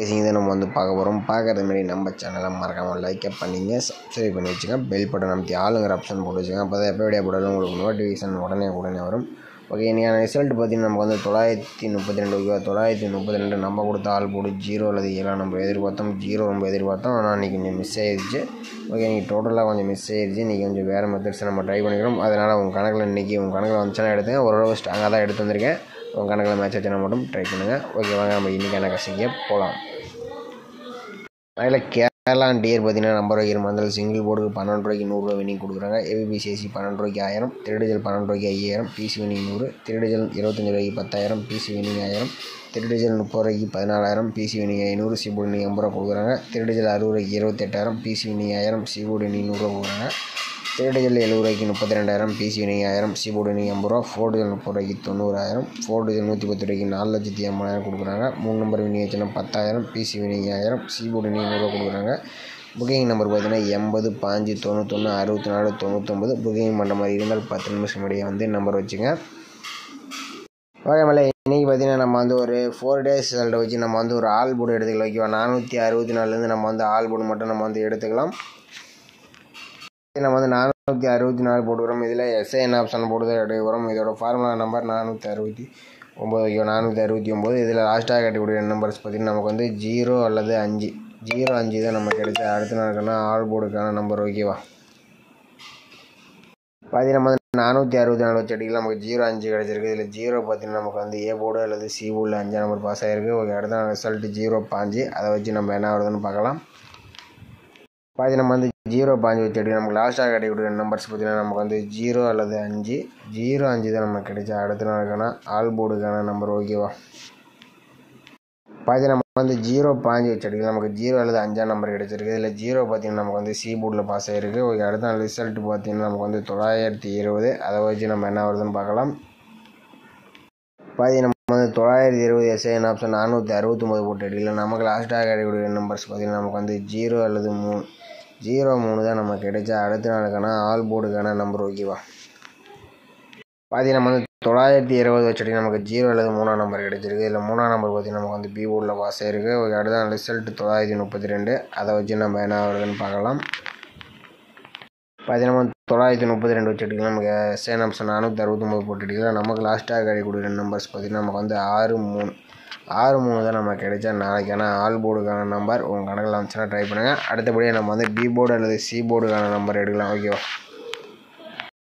இதை நம்ம பார்க்க போகிறோம். பார்க்கறது முன்னாடி நம்ம சேனலை மறக்காமல் லைக் பண்ணிங்க, சப்ஸ்கிரைப் பண்ணி வச்சுங்க, பெல் பட்டன் அமைத்தி ஆளுங்கிற ஆப்ஷன் போட்டு வச்சுங்க. அப்போ தான் எப்போ வீடியோ போட்டாலும் உங்களுக்கு நோட்டிஃபிகேஷன் உடனே வரும். ஓகே, இன்றைக்கான ரிசல்ட் பார்த்திங்கன்னா நமக்கு 932 ஓகே, 932 நம்ம கொடுத்த ஆள் போடு 0 அல்லது 7 நம்ம எதிர்பார்த்தோம், 0 நம்ம எதிர்பார்த்தோம். ஆனால் இன்றைக்கி கொஞ்சம் மிஸ் ஆயிடுச்சு. ஓகே, இன்றைக்கி டோட்டலாக கொஞ்சம் மிஸ் ஆயிடுச்சு. இன்றைக்கி கொஞ்சம் வேறு மெத்தட்ஸ் நம்ம ட்ரை பண்ணிக்கிறோம். அதனால் உங்கள் கணக்கில் இன்றைக்கி உங்கள் கணக்கில் வந்துச்சுன்னா எடுத்துங்க. ஓரளவு ஸ்ட்ராங்காக தான் எடுத்து வந்திருக்கேன். உங்கள் கணக்கில் மேட்ச் வச்சுனா மட்டும் ட்ரை பண்ணுங்கள். ஓகே, வாங்க நம்ம இன்றைக்கான கசிங்க போகலாம். அதில் கேரளா டியர் பார்த்தீங்கன்னா நம்பர் வைக்கிற மந்தல் சிங்கிள் போர்டுக்கு 12 ரூபாய்க்கு 100 ரூபா வினிங் கொடுக்குறாங்க. ஏபிபிசிஎஸ்சி 12 ரூபாய்க்கு 1000, திருடிஜல் 12 ரூபாய்க்கு 5000, பிசி வினிங் 100, திருடிஜல் 25 ரூபாய்க்கு 10,000, பிசி வினிங் 1000, திருடிஜல் 30 ரூபாய்க்கு 14,000, பிசி வினிங் 500, சிபோர்டு வினிங் 50 ரூபா கொடுக்குறாங்க. திருடிஜல் 60 ரூபாய்க்கு 28,000, பிசி வினிங் 1000, சிபோர்டு வினிங் 100 ரூபா கொடுக்குறாங்க. திருடிஜல் 70 ரூபாய்க்கு 32,000, பிசி வினிங் 1000, சிபோர்டு வினிங் 50 ரூபா. ஃபோர்டிஜல் 30 ரூபாய்க்கு 90,000, ஃபோர்டிஜல் 110 ரூபாய்க்கு 4,80,000 கொடுக்குறாங்க. 3 நம்பர் வினிங் வச்சுன்னா 10,000, பிசி வினிங் 1000, சிபோர்டு வினிங் 100 ரூபா கொடுக்குறாங்க. புக்கிங் நம்பர் பார்த்தீங்கன்னா 80 5 91 64 99. புக்கிங் பண்ணுற மாதிரி இருந்தால் 10 நிமிஷம் முன்னாடியே நம்பர் வச்சுங்க. ஓகே, மேலே இன்றைக்கி பார்த்தீங்கன்னா நம்ம ஒரு 4 days ரிசல்ட்டை வச்சு நம்ம ஒரு ஆல் போர்டு எடுத்துக்கலாம். ஓகேவா, 464 நம்ம ஆல் போர்டு மட்டும் நம்ம எடுத்துக்கலாம். நம்ம 464 போட்டுக்கிறோம். இதில் எஸ்ஐஎன் ஆப்ஷன் போட்டு தான் எடுக்கிறோம். இதோட ஃபார்முலா நம்பர் 469. 469. இதில் லாஸ்ட்டாக கட்டக்கூடிய நம்பர்ஸ் பார்த்திங்கன்னா நமக்கு 0 அல்லது 5 05 தான் நமக்கு கிடைச்ச அடுத்த நாளுக்கான ஆல் போர்டுக்கான நம்பர். ஓகேவா, பார்த்தீங்கன்னா நம்ம 464 வச்சு அடிக்கலாம். நமக்கு 05 கிடச்சிருக்கு. இதில் 0 பார்த்திங்கன்னா நமக்கு ஏ போர்டு அல்லது சி போர்டில் 5 நம்பர் பாஸ் ஆகிருக்கு. ஓகே, அடுத்த நாள் ரிசல்ட்டு 0 அதை வச்சு நம்ம என்ன வருதுன்னு பார்க்கலாம். பாதி நம்ம 0 வச்சு எடுக்க நமக்கு லாஸ்ட்டாக கிடைக்கக்கூடிய நம்பர்ஸ் பார்த்திங்கன்னா நமக்கு 0 அல்லது 5 05 தான் நமக்கு கிடைச்சா அடுத்த நாளுக்கான ஆல் போர்டுக்கான நம்பர். ஓகேவா, பாதி நம்ம 0 வச்சு எடுக்கலாம். நமக்கு 0 அல்லது 5 நம்பர் கிடைச்சிருக்கு. இதில் 0 பார்த்திங்கன்னா நமக்கு சி போர்டில் பாஸ் ஆகிருக்கு. ஓகே, அடுத்த நாள் ரிசல்ட் பார்த்திங்கன்னா நமக்கு 920. அதை வச்சு நம்ம என்ன வருதுன்னு பார்க்கலாம். பாதி நம்ம 920 எஸ்ஐஎன் ஆப்ஷன் 469 போட்டு எடுக்கலாம். நமக்கு லாஸ்ட்டாக கிடைக்கக்கூடிய நம்பர்ஸ் பார்த்திங்கன்னா நமக்கு 0 அல்லது 3 தான் நமக்கு கிடைச்சா அடுத்த நாளுக்கான ஆல் போர்டுக்கான நம்பர். ஓகேவா, பாதி நம்ம 920 வச்சுட்டு நமக்கு 0 அல்லது 3 நம்பர் கிடைச்சிருக்கு. இதில் 3 நம்பர் பார்த்திங்கன்னா நமக்கு பி போர்டில் பாஸ் ஆகிருக்கு. ஓகே, அடுத்த நாள் ரிசல்ட் 932. அதை வச்சு நம்ம என்ன வருதுன்னு பார்க்கலாம். பாதி நம்ம 932 வச்சு எடுக்கலாம். நமக்கு எஸ்ஐஎன் ஆப்ஷன் 469 போட்டு எடுக்கலாம். நமக்கு லாஸ்ட்டாக கிடைக்கக்கூடிய நம்பர்ஸ் பார்த்திங்கன்னா நமக்கு 63 தான் நமக்கு கிடைச்சா நாளைக்கான ஆல் போர்டுக்கான நம்பர். உங்கள் கணக்கில் வந்துச்சுன்னா ட்ரை பண்ணுங்கள். அடுத்தபடியாக நம்ம பி போர்டு அல்லது சி போர்டுக்கான நம்பர் எடுக்கலாம். ஓகேவா,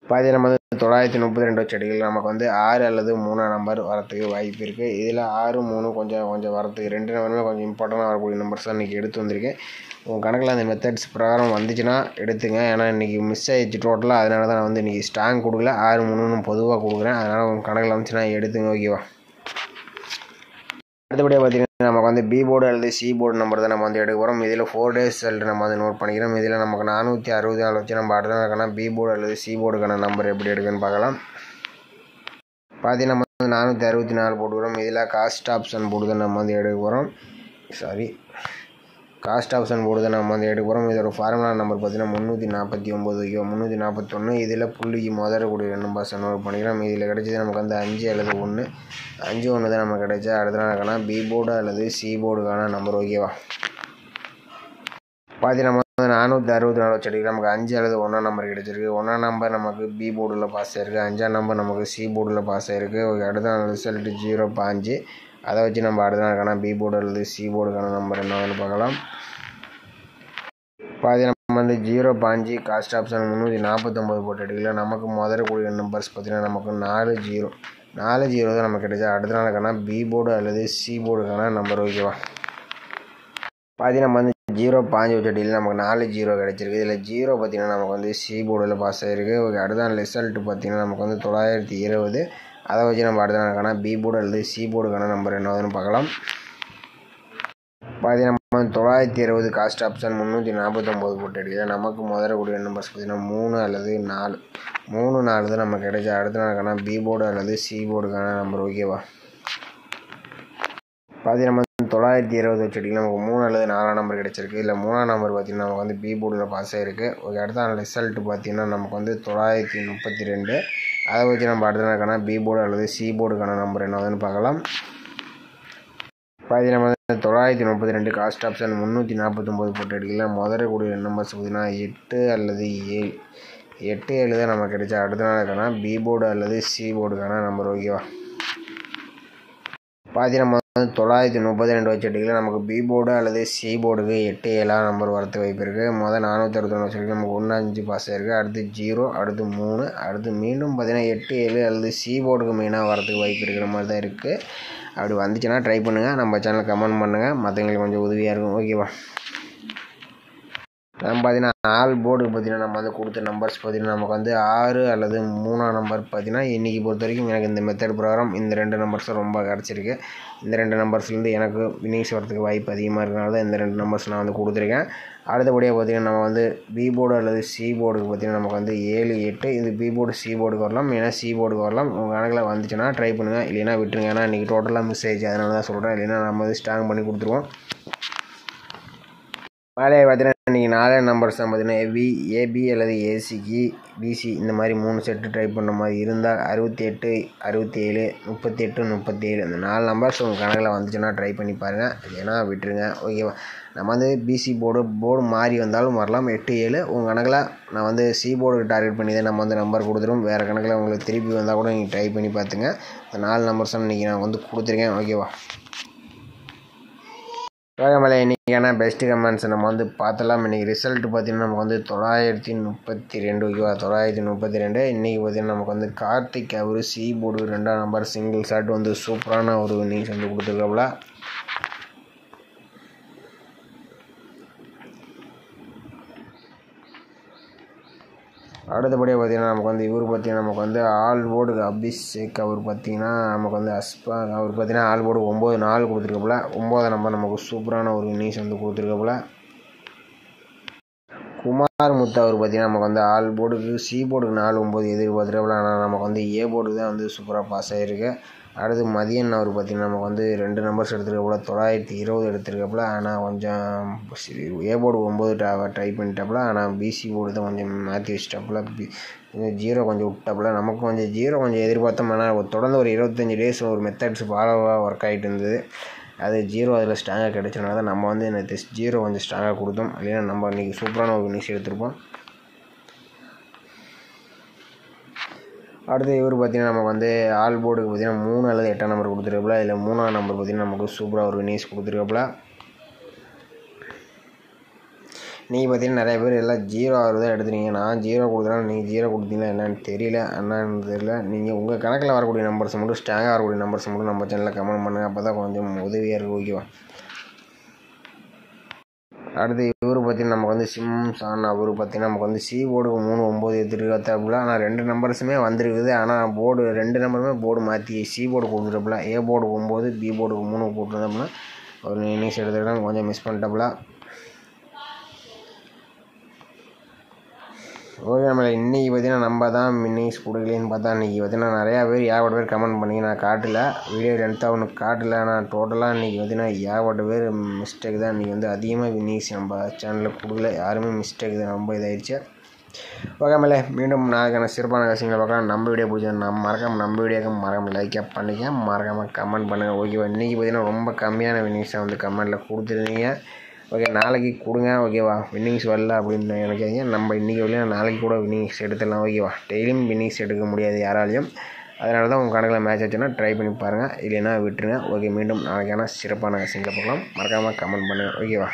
பாதி நம்ம 932 வச்சு எடுக்கலாம். நமக்கு 6 அல்லது 3 நம்பர் வரத்துக்கு வாய்ப்பு இருக்குது. இதில் 6 3 கொஞ்சம் வரத்துக்கு 2 நம்பருமே கொஞ்சம் இம்பார்ட்டண்டாக வரக்கூடிய நம்பர்ஸ் தான் இன்றைக்கி எடுத்து வந்திருக்கேன். உங்கள் கணக்கில் அந்த மெத்தட்ஸ் பிரகாரம் வந்துச்சுன்னா எடுத்துங்க. ஏன்னா இன்றைக்கி மிஸ் ஆகிடுச்சு டோட்டலாக. அதனால தான் நான் இன்றைக்கி ஸ்ட்ராங் கொடுக்கல, 6 3 பொதுவாக கொடுக்குறேன். அதனால் உங்கள் கணக்கில் வந்துச்சுன்னா எடுத்துங்க. ஓகேவா, அடுத்தபடியாக பார்த்திங்கன்னா நமக்கு பி போர்டு அல்லது சி போர்டு நம்பர் தான் நம்ம எடுக்க போகிறோம். இதில் 4 days ரிசல்ட் நம்ம நோட் பண்ணிக்கிறோம். இதில் நமக்கு 464 வச்சு நம்ம அடுத்த நாளுக்கான பி போர்டு அல்லது சி போர்டுக்கான நம்பர் எப்படி எடுக்குன்னு பார்க்கலாம். பார்த்தீங்கன்னா நம்ம 464 போட்டுக்கிறோம். இதில் காஸ்ட் ஆப்ஷன் போர்டு தான் நம்ம எடுக்க போகிறோம். காஸ்ட் ஆப்ஷன் போர்டு தான் நம்ம எடுக்க போகிறோம். இதோட ஃபார்முலா நம்பர் பார்த்திங்கன்னா 349. 341. இதில் புள்ளிக்கு முதலக்கூடிய நம்பர்ஸ் நோட் பண்ணிக்கிறோம். இதில் கிடைச்சது நமக்கு 5 அல்லது 1 தான் நமக்கு கிடைச்சா அடுத்த நாளுக்கான பி போர்டு அல்லது சி போர்டுக்கான நம்பர். ஓகேவா, பார்த்து நம்ம 464 வச்சு எடுக்கலாம். நமக்கு 5 அல்லது 1 நம்பர் கிடைச்சிருக்கு. 1 நம்பர் நமக்கு பி போர்டில் பாஸ் ஆகிருக்கு. 5 நம்பர் நமக்கு சி போர்டில் பாஸ் ஆகிருக்கு. ஓகே, அடுத்த நாள் ரிசல்ட் 0 அதை வச்சு நம்ம அடுத்த நாளுக்கான பி போர்டு அல்லது சி போர்டுக்கான நம்பர் என்னன்னு பார்க்கலாம். பாதி நம்ம 0 காஸ்ட் ஆப்ஷன் 349 போட்டு எடுக்கலாம். நமக்கு முதலக்கூடிய நம்பர்ஸ் பார்த்திங்கன்னா நமக்கு 40 தான் நமக்கு கிடைச்சா அடுத்த நாளுக்கான பி போர்டு அல்லது சி போர்டுக்கான நம்பர். ஓகேவா, பாதி நம்ம 0 வச்சு அடிக்கலாம். நமக்கு 40 கிடச்சிருக்கு. இதில் 0 பார்த்திங்கன்னா நமக்கு சி போர்டில் பாஸ் ஆகிருக்கு. ஓகே, அடுத்த நாள் ரிசல்ட் பார்த்திங்கன்னா நமக்கு 920. அதை வச்சு நம்ம அடுத்த நாளுக்கான பி போர்டு அல்லது சி போர்டுக்கான நம்பர் என்னதுன்னு பார்க்கலாம். பாதி நம்ம 920 காஸ்ட் ஆப்ஷன் 349 போட்டு எடுக்கலாம். நமக்கு முதலக்கூடிய நம்பர்ஸ் பார்த்திங்கன்னா 3 அல்லது 4 தான் நமக்கு கிடைச்சா அடுத்த நாளுக்கான பி போர்டு அல்லது சி போர்டுக்கான நம்பர். ஓகேவா, பாதி நம்ம 920 வச்சு எடுக்கலாம். நமக்கு 3 அல்லது 4 நம்பர் கிடைச்சிருக்கு. இல்லை 3 நம்பர் பார்த்திங்கன்னா நமக்கு பி போர்டில் பாஸ் ஆகிருக்கு. ஓகே, அடுத்த நாள் ரிசல்ட் பார்த்திங்கன்னா நமக்கு 932. அதை வச்சு நம்ம அடுத்த நாளுக்கான பி போர்டு அல்லது சி போர்டுக்கான நம்பர் என்னதுன்னு பார்க்கலாம். பார்த்தீங்கன்னா 932 காஸ்ட் ஆப்ஷன் 349 போட்டு எடுக்கலாம். முதல்ல கூடிய நம்பர்ஸ் பார்த்தீங்கன்னா 8 அல்லது 7. 8 7 தான் நமக்கு கிடைச்சா. அடுத்த நாளுக்கான பி போர்டு அல்லது சி போர்டுக்கான நம்பர் ஓகேவா. பார்த்தீங்கன்னா 932 வச்சு எடுக்கலாம். நமக்கு பி போர்டு அல்லது சி போர்டுக்கு 8 7 நம்பர் வரத்துக்கு வாய்ப்பு இருக்குது. 461 வச்சுருக்கு நமக்கு 1 5 பாஸ் ஆயிருக்கு. அடுத்து 0, அடுத்து 3, அடுத்து மீண்டும் பார்த்தீங்கன்னா 8 7 அல்லது சி போர்டுக்கு மெயினாக வரத்துக்கு வாய்ப்பு இருக்கிற மாதிரி தான் இருக்குது. அப்படி வந்துச்சுன்னா ட்ரை பண்ணுங்கள். நம்ம சேனல் கமெண்ட் பண்ணுங்கள், மற்றவங்களுக்கு கொஞ்சம் உதவியாக இருக்கும் ஓகேவா. நம்ம பார்த்தீங்கன்னா ஆல் போர்டுக்கு பார்த்தீங்கன்னா நம்ம வந்து கொடுத்த நம்பர்ஸ் பார்த்தீங்கன்னா நமக்கு வந்து 6 அல்லது 3ஆம் நம்பர் பார்த்தீங்கன்னா இன்றைக்கி பொறுத்த வரைக்கும் எனக்கு இந்த மெத்தட் ப்ரோக்ராம் இந்த 2 நம்பர்ஸும் ரொம்ப கிடச்சிருக்கு. இந்த 2 நம்பர்ஸ்லேருந்து எனக்கு வினிங்ஸ் வரத்துக்கு வாய்ப்பு அதிகமாக இருக்கிறனால தான் இந்த 2 நம்பர்ஸ் நான் வந்து கொடுத்துருக்கேன். அடுத்தபடியாக பார்த்தீங்கன்னா நம்ம வந்து பி போர்டு அல்லது சி போர்டுக்கு பார்த்தீங்கன்னா நமக்கு வந்து 7 8 இது பி போர்டு சி போர்டுக்கு வரலாம், இல்லைனா சி போர்டுக்கு வரலாம். உங்கள் கணக்கில் வந்துச்சுன்னா ட்ரை பண்ணுங்கள், இல்லைனா விட்டுருங்க. ஏன்னா இன்றைக்கி டோட்டலாக மிஸ் ஆயிடுச்சு, அதனால தான் சொல்கிறேன். இல்லைனா நம்ம வந்து ஸ்ட்ராங் பண்ணி கொடுத்துருவோம். மேலே பார்த்தீங்கன்னா இன்றைக்கி 4 நம்பர்ஸ் தான் பார்த்தீங்கன்னா ஏபி அல்லது ஏசிக்கு பிசி இந்த மாதிரி 3 செட்டு ட்ரை பண்ணுற மாதிரி இருந்தால் 68 67 38 37 இந்த 4 நம்பர்ஸ் உங்கள் கணக்கில் வந்துச்சுன்னா ட்ரை பண்ணி பாருங்கள், இல்லைனா விட்டுருங்க ஓகேவா. நம்ம வந்து பிசி போர்டு மாறி வந்தாலும் வரலாம். 8 7 உங்கள் கணக்கில் நான் வந்து சி போர்டுக்கு டார்கெட் பண்ணி தான் நம்ம வந்து நம்பர் கொடுத்துருவோம். வேறு கணக்கில் உங்களுக்கு திருப்பி வந்தால் கூட நீங்கள் ட்ரை பண்ணி பார்த்துங்க. இந்த 4 நம்பர்ஸ் தான் இன்றைக்கி நான் வந்து கொடுத்துருக்கேன் ஓகேவா. மேலே இன்றைக்கான பெஸ்ட்டு கமெண்ட்ஸ் நம்ம வந்து பார்த்தலாம். இன்றைக்கி ரிசல்ட் பார்த்திங்கன்னா நமக்கு வந்து 932 ஓகேவா. 932 இன்றைக்கி பார்த்திங்கன்னா நமக்கு வந்து கார்த்திக் அவர் சி போர்டு 2ஆம் நம்பர் சிங்கிள் ஷாட் வந்து சூப்பரான ஒரு இன்னிங்ஸ் வந்து கொடுத்துருக்காப்புல. அடுத்தபடியாக பார்த்திங்கன்னா நமக்கு வந்து இவர் பார்த்திங்கன்னா நமக்கு வந்து ஆல் போர்டுக்கு அபிஷேக் அவர் பார்த்திங்கன்னா நமக்கு வந்து அவர் பார்த்திங்கன்னா ஆல் போர்டு 9 4 கொடுத்துருக்காப்புல. 9ஆம் நம்பர் நமக்கு சூப்பரான ஒரு இன்னிங்ஸ் வந்து கொடுத்துருக்காப்புல. குமார் முத்து அவர் பார்த்திங்கன்னா நமக்கு வந்து ஆல் போர்டுக்கு சி போர்டுக்கு 4 9 எதிர்பார்த்துருக்காப்புல. ஆனால் நமக்கு வந்து ஏ போர்டுக்கு தான் வந்து சூப்பராக பாஸ் ஆகிருக்கு. அடுத்து மதியன் அவர் பார்த்திங்கன்னா நமக்கு வந்து 2 நம்பர்ஸ் எடுத்துருக்காப்புல. 920 எடுத்துருக்காப்புல. ஆனால் கொஞ்சம் ஏ போர்டு 9 ட்ரை பண்ணிட்டாப்புல. ஆனால் பிசி போர்டு தான் கொஞ்சம் மாற்றி வச்சிட்டாப்புல. 0 கொஞ்சம் விட்டாப்புல. நமக்கு கொஞ்சம் 0 கொஞ்சம் எதிர்பார்த்தோம். ஆனால் தொடர்ந்து ஒரு 25 டேஸ் ஒரு மெத்தட்ஸ் ஃபாலோவாக ஒர்க் ஆகிட்டு இருந்தது. அது 0 அதில் ஸ்ட்ராங்காக கிடைச்சனால தான் நம்ம வந்து இந்த டெஸ்ட் 0 கொஞ்சம் ஸ்ட்ராங்காக கொடுத்தோம். இல்லைன்னா நம்ம இன்றைக்கி சூப்பரான ஒரு இன்னிங்ஸ் எடுத்திருப்போம். அடுத்து இவர் பார்த்திங்கன்னா நமக்கு வந்து ஆல் போர்டுக்கு பார்த்திங்கன்னா 3 அல்லது 8ஆம் நம்பர் கொடுத்துருக்காப்புல. இதில் 3ஆம் நம்பர் பார்த்திங்கன்னா நமக்கு சூப்பராக ஒரு இன்னிங்ஸ் கொடுத்துருக்காப்புல. நீங்கள் பார்த்தீங்கன்னா நிறைய பேர் எல்லாம் 0 6 தான் எடுத்துறீங்க. நான் 0 கொடுக்குறேன், நீங்கள் 0 கொடுத்தீங்களா என்னன்னு தெரியல. என்னன்னு தெரியல. நீங்கள் உங்கள் கணக்கில் வரக்கூடிய நம்பர்ஸ் மட்டும் ஸ்ட்ராங்காக வரக்கூடிய நம்பர்ஸ் மட்டும் நம்ம சேனலில் கமெண்ட் பண்ணுங்கள். அப்போ தான் கொஞ்சம் உதவியாக இருக்குது ஓகேவா. அடுத்து இவர் பார்த்திங்கன்னா நமக்கு வந்து சிம்சான் அவர் பார்த்திங்கன்னா நமக்கு வந்து சி போர்டுக்கு 3 9 எடுத்துருக்காப்புல. ஆனால் 2 நம்பர்ஸுமே வந்திருக்குது. ஆனால் போர்டு 2 நம்பருமே போர்டு மாற்றி சி போர்டு கொடுத்துட்டாப்புல. ஏ போர்டுக்கு 9 பி போர்டுக்கு 3 போட்டுருந்தாப்புல. ஒரு இன்னிங்ஸ் எடுத்துக்கிட்டாங்க, கொஞ்சம் மிஸ் பண்ணிட்டாப்புல. ஓகே நம்மளை இன்றைக்கி பார்த்திங்கன்னா நம்ம தான் இன்னிங்ஸ் கொடுக்கலன்னு பார்த்தா இன்றைக்கி பார்த்திங்கன்னா நிறையா பேர் ஏகப்பட்ட பேர் கமெண்ட் பண்ணி நான் காட்டல, வீடியோ லென்த்தாக ஒன்று காட்டல. ஆனால் டோட்டலாக இன்றைக்கி பார்த்திங்கன்னா ஏகப்பட்ட பேர் மிஸ்டேக் தான். இன்றைக்கி வந்து அதிகமாக இன்னிங்ஸ் நம்ம சேனலில் கொடுக்கல, யாருமே மிஸ்டேக் தான், ரொம்ப இதாகிடுச்சு. ஓகே மேலே மீண்டும் நாளைக்கான சிறப்பான விஷயங்களை பார்க்கலாம். நம்ம வீடியோ பிடிச்சது நம்ம வீடியோக்கு மறக்காமல் லைக்கப் பண்ணிக்க, மறக்காமல் கமெண்ட் பண்ணுங்கள் ஓகேவா. இன்றைக்கி பார்த்திங்கன்னா ரொம்ப கம்மியான இன்னிங்ஸை வந்து கமெண்ட்டில் கொடுத்துருந்தீங்க. ஓகே நாளைக்கு கொடுங்க ஓகேவா. வின்னிங்ஸ் வரல அப்படின்னு நினைக்காதீங்க. நம்ம இன்றைக்கி வரல நாளைக்கு கூட வின்னிங்ஸ் எடுத்துடலாம் ஓகேவா. டெய்லியும் வின்னிங்ஸ் எடுக்க முடியாது யாராலையும். அதனால தான் உங்கள் கணக்கில் மேட்ச் ஆச்சுன்னா ட்ரை பண்ணி பாருங்கள், இல்லைன்னா விட்டுருங்க. ஓகே மீண்டும் நாளைக்கான சிறப்பான விஷயங்களை பார்க்கலாம். மறக்காமல் கமெண்ட் பண்ணுங்கள் ஓகேவா.